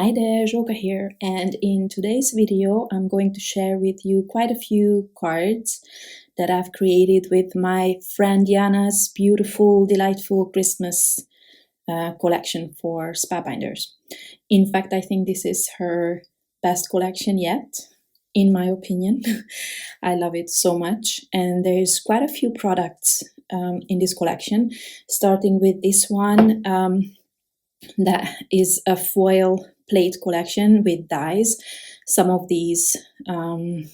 Hi there, Joka here, and in today's video I'm going to share with you quite a few cards that I've created with my friend Yana's beautiful, delightful Christmas collection for Spellbinders. In fact, I think this is her best collection yet, in my opinion. I love it so much, and there's quite a few products in this collection, starting with this one that is a foil plate collection with dies. Some of these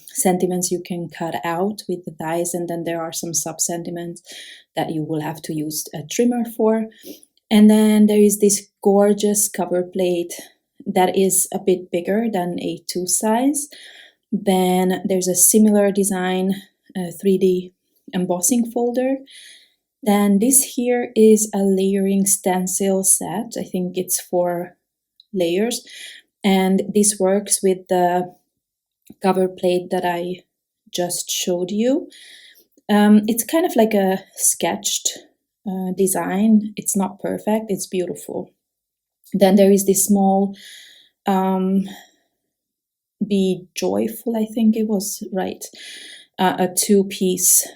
sentiments you can cut out with the dies, and then there are some sub-sentiments that you will have to use a trimmer for. And then there is this gorgeous cover plate that is a bit bigger than A2 size. Then there's a similar design 3D embossing folder. Then this here is a layering stencil set. I think it's 4 layers. And this works with the cover plate that I just showed you. It's kind of like a sketched design. It's not perfect, it's beautiful. Then there is this small Be Joyful, I think it was, right, a 2-piece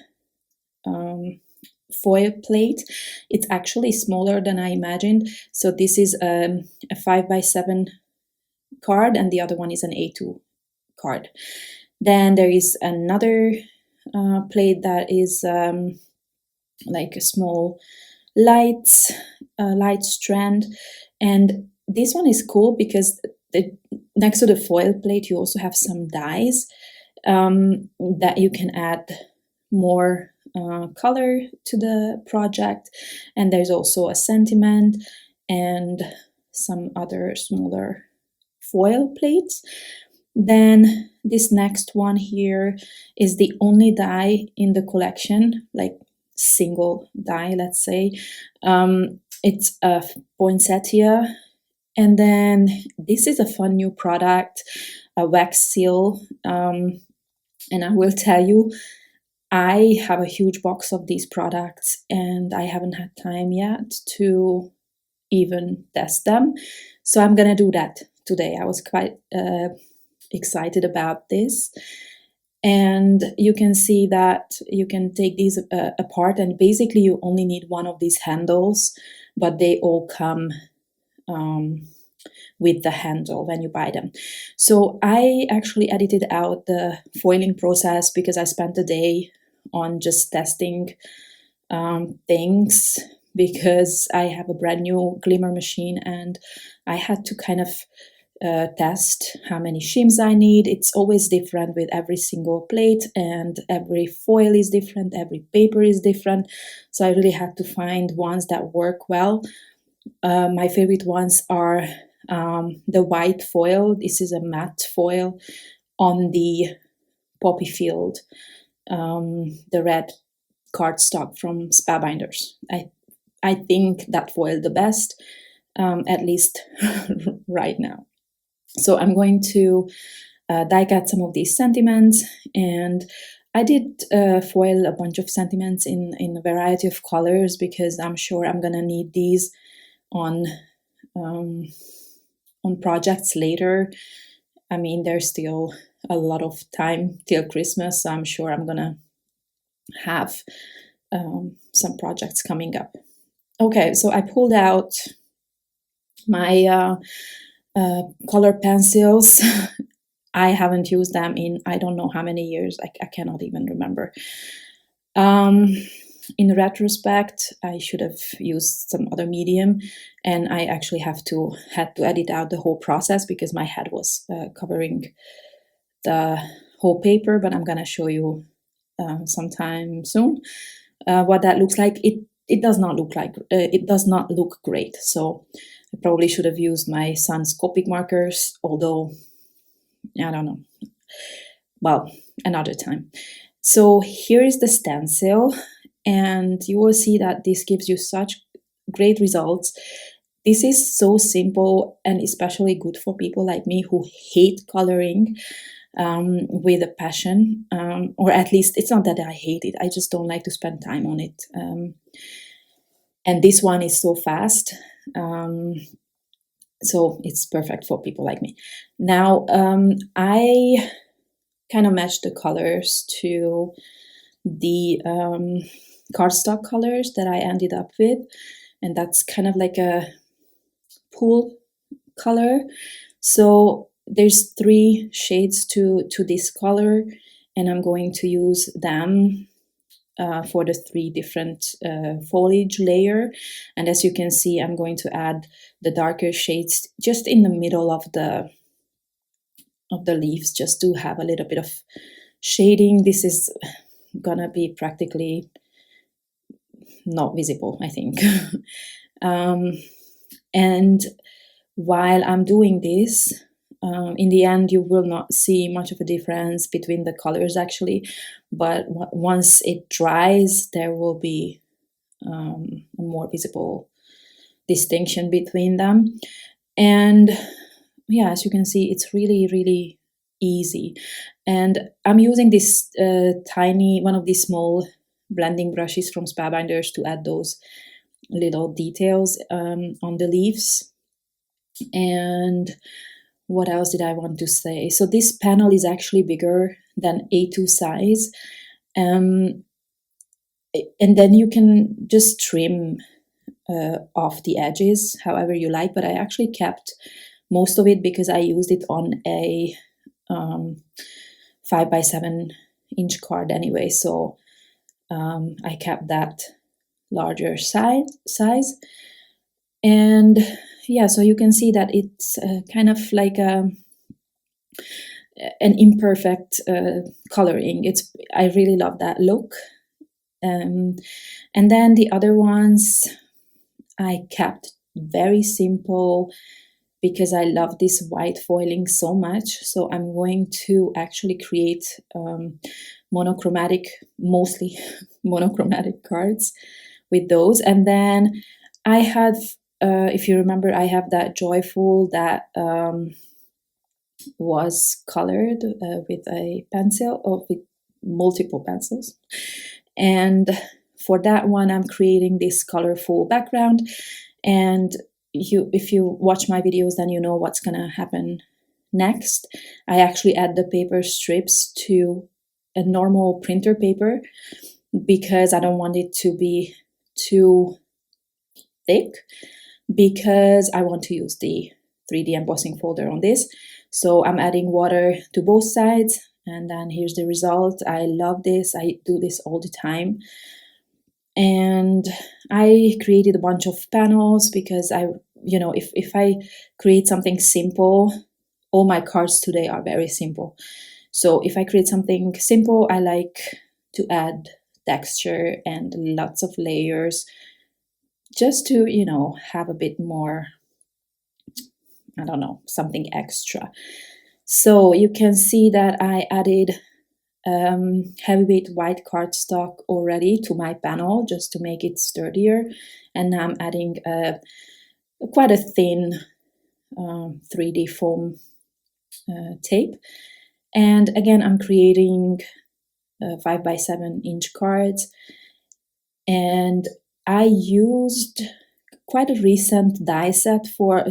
foil plate. It's actually smaller than I imagined. So this is a 5x7 card, and the other one is an A2 card. Then there is another plate that is like a small light strand, and this one is cool because next to the foil plate you also have some dies that you can add more color to the project, and there's also a sentiment and some other smaller foil plates. Then this next one here is the only die in the collection, like single die, let's say. It's a Poinsettia. And then this is a fun new product, a wax seal, and I will tell you, I have a huge box of these products and I haven't had time yet to even test them. So I'm gonna do that today. I was quite excited about this. And you can see that you can take these apart, and basically you only need one of these handles, but they all come with the handle when you buy them. So I actually edited out the foiling process because I spent a day on just testing things, because I have a brand new Glimmer machine and I had to kind of test how many shims I need. It's always different with every single plate, and every foil is different, every paper is different. So I really had to find ones that work well. My favorite ones are the white foil. This is a matte foil on the poppy field, the red cardstock from Spellbinders. I think that foil the best, at least right now. So I'm going to die cut some of these sentiments, and I did foil a bunch of sentiments in a variety of colors because I'm sure I'm gonna need these on projects later. I mean, there's still a lot of time till Christmas, so I'm sure I'm gonna have some projects coming up. Okay, so I pulled out my color pencils. I haven't used them in I don't know how many years. I cannot even remember. In retrospect, I should have used some other medium, and I actually had to edit out the whole process because my head was covering the whole paper, but I'm gonna show you sometime soon what that looks like. It does not look like it does not look great, so I probably should have used my son's Copic markers, although I don't know. Well, another time. So here is the stencil, and you will see that this gives you such great results. This is so simple and especially good for people like me who hate coloring with a passion, or at least it's not that I hate it, I just don't like to spend time on it. And this one is so fast. So it's perfect for people like me. Now, I kind of matched the colors to the cardstock colors that I ended up with, and that's kind of like a pool color. So there's 3 shades to this color, and I'm going to use them for the 3 different foliage layer. And as you can see, I'm going to add the darker shades just in the middle of the leaves, just to have a little bit of shading. This is gonna be practically not visible, I think. And while I'm doing this, in the end, you will not see much of a difference between the colors actually, but once it dries, there will be a more visible distinction between them. And yeah, as you can see, it's really, really easy. And I'm using this tiny, one of these small blending brushes from Spellbinders to add those little details on the leaves. And what else did I want to say? So this panel is actually bigger than A2 size. And then you can just trim off the edges however you like, but I actually kept most of it because I used it on a 5x7 inch card anyway, so I kept that larger size. And yeah, so you can see that it's kind of like an imperfect coloring. I really love that look. And then the other ones I kept very simple because I love this white foiling so much. So I'm going to actually create mostly monochromatic cards with those. And then I have, if you remember, I have that Joyful that was colored with a pencil, or with multiple pencils. And for that one, I'm creating this colorful background. And if you watch my videos, then you know what's gonna happen next. I actually add the paper strips to a normal printer paper because I don't want it to be too thick, because I want to use the 3D embossing folder on this. So I'm adding water to both sides, and then here's the result. I love this. I do this all the time. And I created a bunch of panels because if I create something simple, all my cards today are very simple. So if I create something simple, I like to add texture and lots of layers just to, have a bit more, I don't know, something extra. So you can see that I added heavyweight white cardstock already to my panel just to make it sturdier, and now I'm adding quite a thin 3D foam tape. And again, I'm creating 5x7 inch cards, and I used quite a recent die set for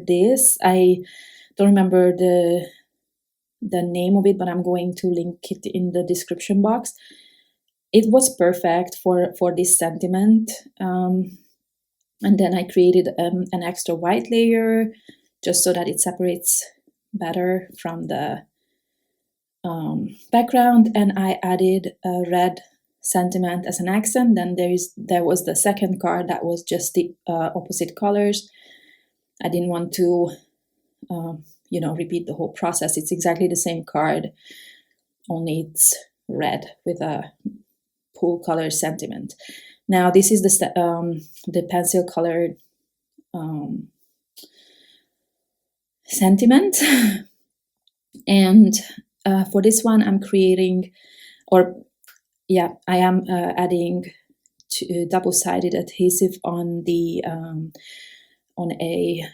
this. I don't remember the name of it, but I'm going to link it in the description box. It was perfect for this sentiment. And then I created an extra white layer just so that it separates better from the background, and I added a red sentiment as an accent. Then there was the second card that was just the opposite colors. I didn't want to repeat the whole process. It's exactly the same card, only it's red with a pool color sentiment. Now this is the pencil colored sentiment. And for this one, I'm creating, I am adding double-sided adhesive on the on a,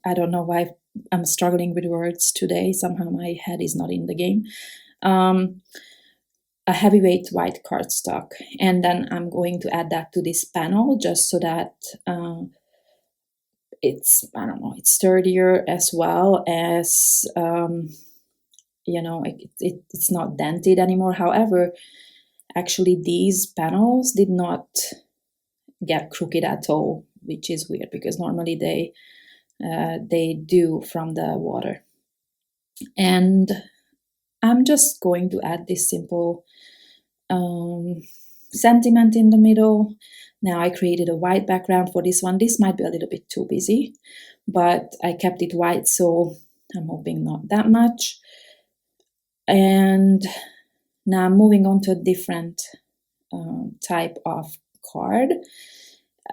I don't know why I'm struggling with words today. Somehow my head is not in the game. A heavyweight white cardstock, and then I'm going to add that to this panel just so that it's, I don't know, it's sturdier as well as, you know, it's not dented anymore. However, actually these panels did not get crooked at all, which is weird because normally they do from the water. And I'm just going to add this simple sentiment in the middle. Now I created a white background for this one. This might be a little bit too busy, but I kept it white, so I'm hoping not that much. And now I'm moving on to a different type of card.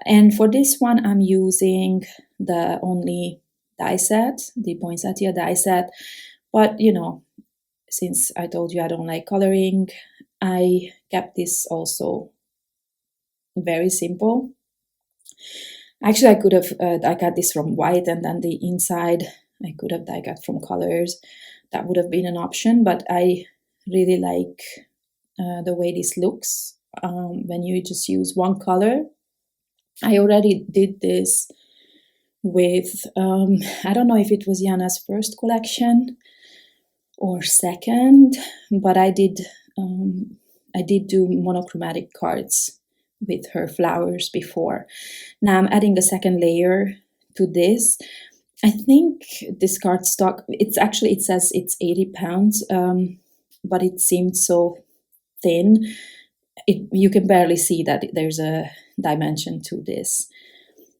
And for this one, I'm using the only die set, the Poinsettia die set. But, you know, since I told you I don't like coloring, I kept this also very simple. Actually, I could have die cut this from white, and then the inside I could have die cut from colors. That would have been an option, but I really like the way this looks when you just use one color. I already did this with, I don't know if it was Yana's first collection or second, but I did do monochromatic cards with her flowers before. Now I'm adding the second layer to this. I think this cardstock, it's actually, it says it's 80 pounds, but it seemed so thin. You can barely see that there's a dimension to this.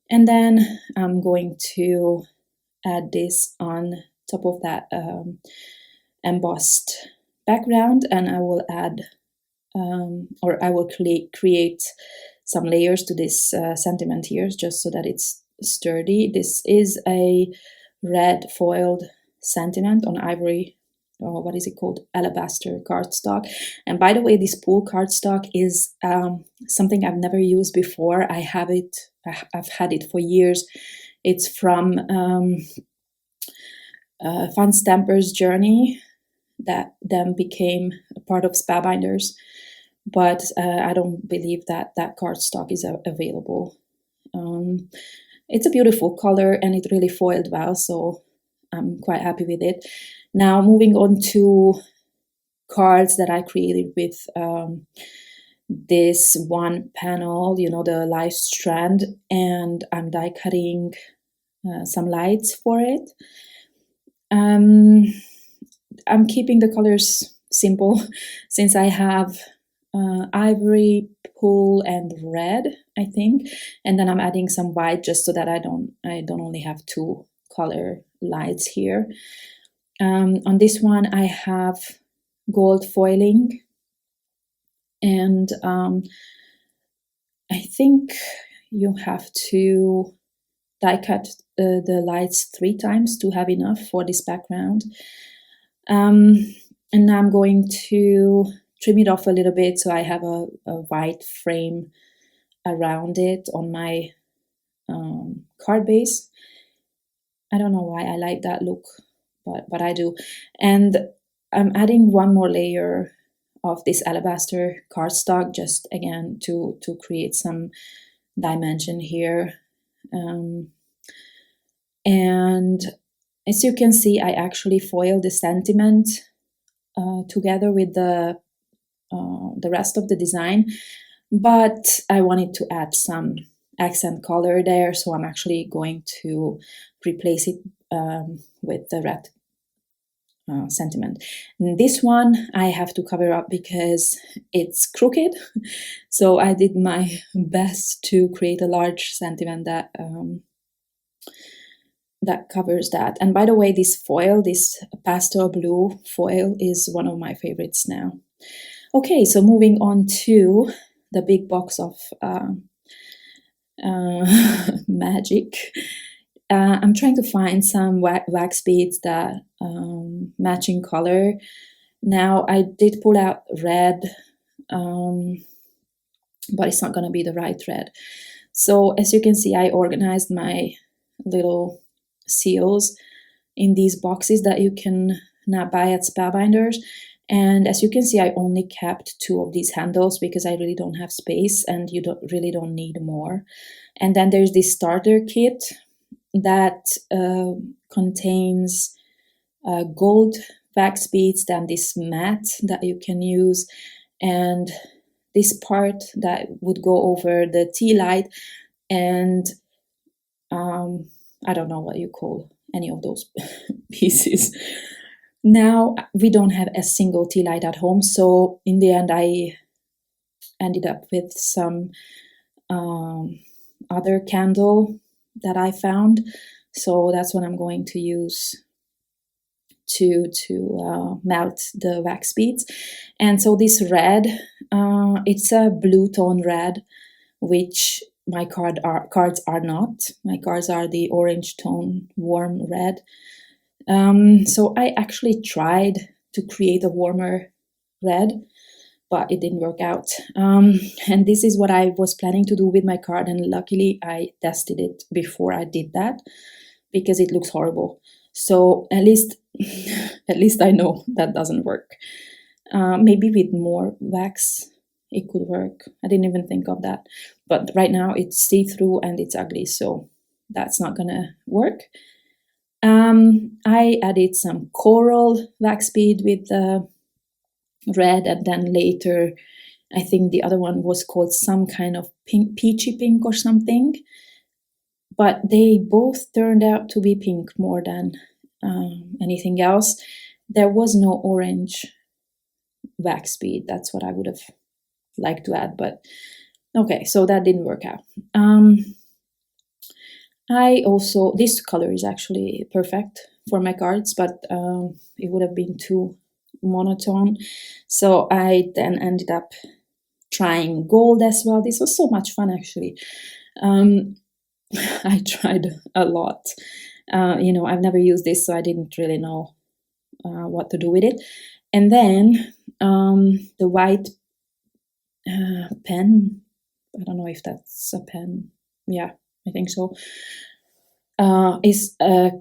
And then I'm going to add this on top of that embossed background, and I will add, or I will create some layers to this sentiment here, just so that it's sturdy. This is a red foiled sentiment on ivory, or what is it called, alabaster cardstock. And by the way, this pool cardstock is something I've never used before. I've had it for years. It's from Fun Stamper's Journey that then became a part of Spellbinders, but I don't believe that cardstock is available. It's a beautiful color and it really foiled well, so I'm quite happy with it. Now moving on to cards that I created with this one panel, you know, the light strand, and I'm die cutting some lights for it. I'm keeping the colors simple since I have ivory, pool, and red, I think, and then I'm adding some white just so that I don't only have two color lights here. On this one I have gold foiling, and I think you have to die cut the lights 3 times to have enough for this background. And now I'm going to trim it off a little bit so I have a white frame around it on my card base. I don't know why I like that look, but I do. And I'm adding one more layer of this alabaster cardstock, just again to create some dimension here. And as you can see, I actually foiled the sentiment together with the rest of the design, but I wanted to add some accent color there, so I'm actually going to replace it with the red sentiment. And this one I have to cover up because it's crooked, so I did my best to create a large sentiment that that covers that. And by the way, this foil, this pastel blue foil, is one of my favorites now. Okay, so moving on to the big box of magic. I'm trying to find some wax beads that matching color. Now I did pull out red, but it's not going to be the right red. So as you can see, I organized my little seals in these boxes that you can now buy at Spellbinders. And as you can see, I only kept 2 of these handles because I really don't have space, and you really don't need more. And then there's this starter kit that contains gold wax beads, then this mat that you can use, and this part that would go over the tea light, and I don't know what you call any of those pieces. Now we don't have a single tea light at home, so in the end I ended up with some other candle that I found, so that's what I'm going to use to melt the wax beads. And so this red, it's a blue tone red, which my cards are not. My cards are the orange tone warm red. So I actually tried to create a warmer red, but it didn't work out. And this is what I was planning to do with my card, and luckily I tested it before I did that, because it looks horrible. So at least I know that doesn't work. Maybe with more wax it could work. I didn't even think of that. But right now it's see-through and it's ugly, so that's not gonna work. I added some coral wax bead with the red, and then later I think the other one was called some kind of pink, peachy pink or something. But they both turned out to be pink more than anything else. There was no orange wax bead. That's what I would have liked to add, but okay, so that didn't work out. I also, this color is actually perfect for my cards, but it would have been too monotone. So I then ended up trying gold as well. This was so much fun, actually. I tried a lot. I've never used this, so I didn't really know what to do with it. And then the white pen, I don't know if that's a pen. Yeah, I think so. Is a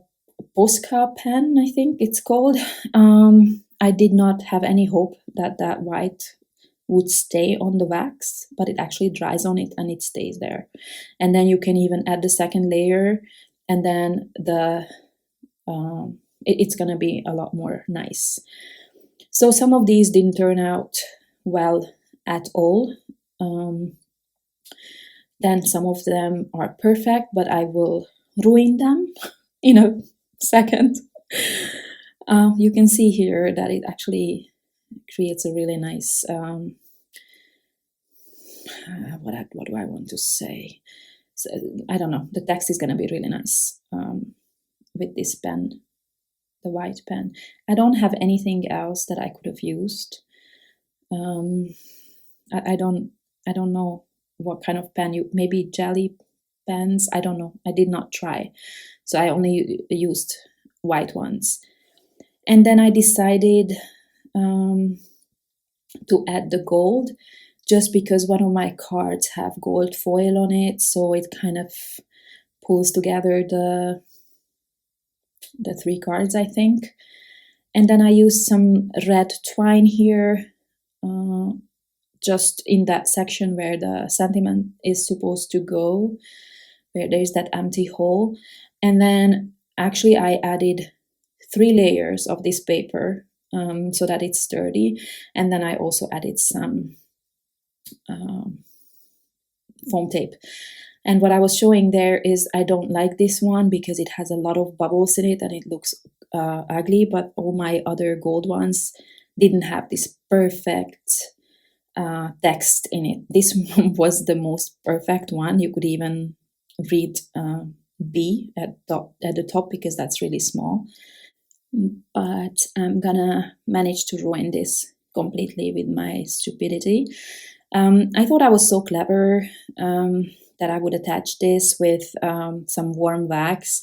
Posca pen, I think it's called. I did not have any hope that that white would stay on the wax, but it actually dries on it and it stays there. And then you can even add the second layer, and then it's gonna be a lot more nice. So some of these didn't turn out well at all. Then some of them are perfect, but I will ruin them in a second. You can see here that it actually creates a really nice, what do I want to say? So, I don't know, the text is going to be really nice with this pen, the white pen. I don't have anything else that I could have used. I don't know what kind of pen maybe jelly pens, I don't know. I did not try. So I only used white ones. And then I decided to add the gold, just because one of my cards have gold foil on it, so it kind of pulls together the three cards, I think. And then I used some red twine here, just in that section where the sentiment is supposed to go, where there's that empty hole. And then actually I added 3 layers of this paper so that it's sturdy. And then I also added some foam tape. And what I was showing there is I don't like this one because it has a lot of bubbles in it and it looks ugly, but all my other gold ones didn't have this perfect text in it. This one was the most perfect one. You could even read B at the top because that's really small. But I'm gonna manage to ruin this completely with my stupidity. I thought I was so clever that I would attach this with some warm wax,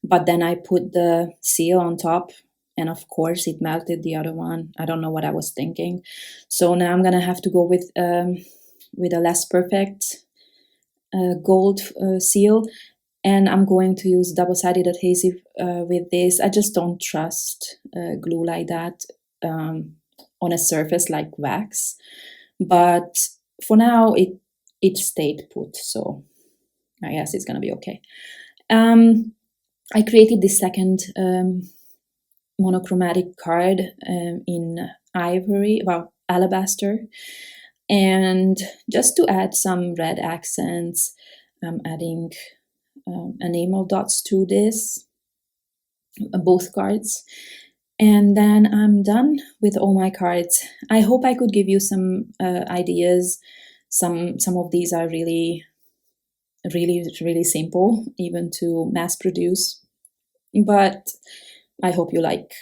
but then I put the seal on top, and of course it melted the other one. I don't know what I was thinking. So now I'm gonna have to go with a less perfect gold seal, and I'm going to use double-sided adhesive with this. I just don't trust glue like that on a surface like wax. But for now, it stayed put, so I guess it's gonna be okay. I created this second monochromatic card in ivory, well, alabaster, and just to add some red accents, I'm adding enamel dots to this, both cards. And then I'm done with all my cards. I hope I could give you some ideas. Some of these are really simple, even to mass produce. But I hope you like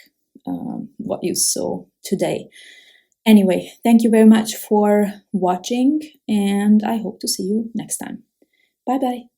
what you saw today. Anyway, thank you very much for watching, and I hope to see you next time. Bye bye.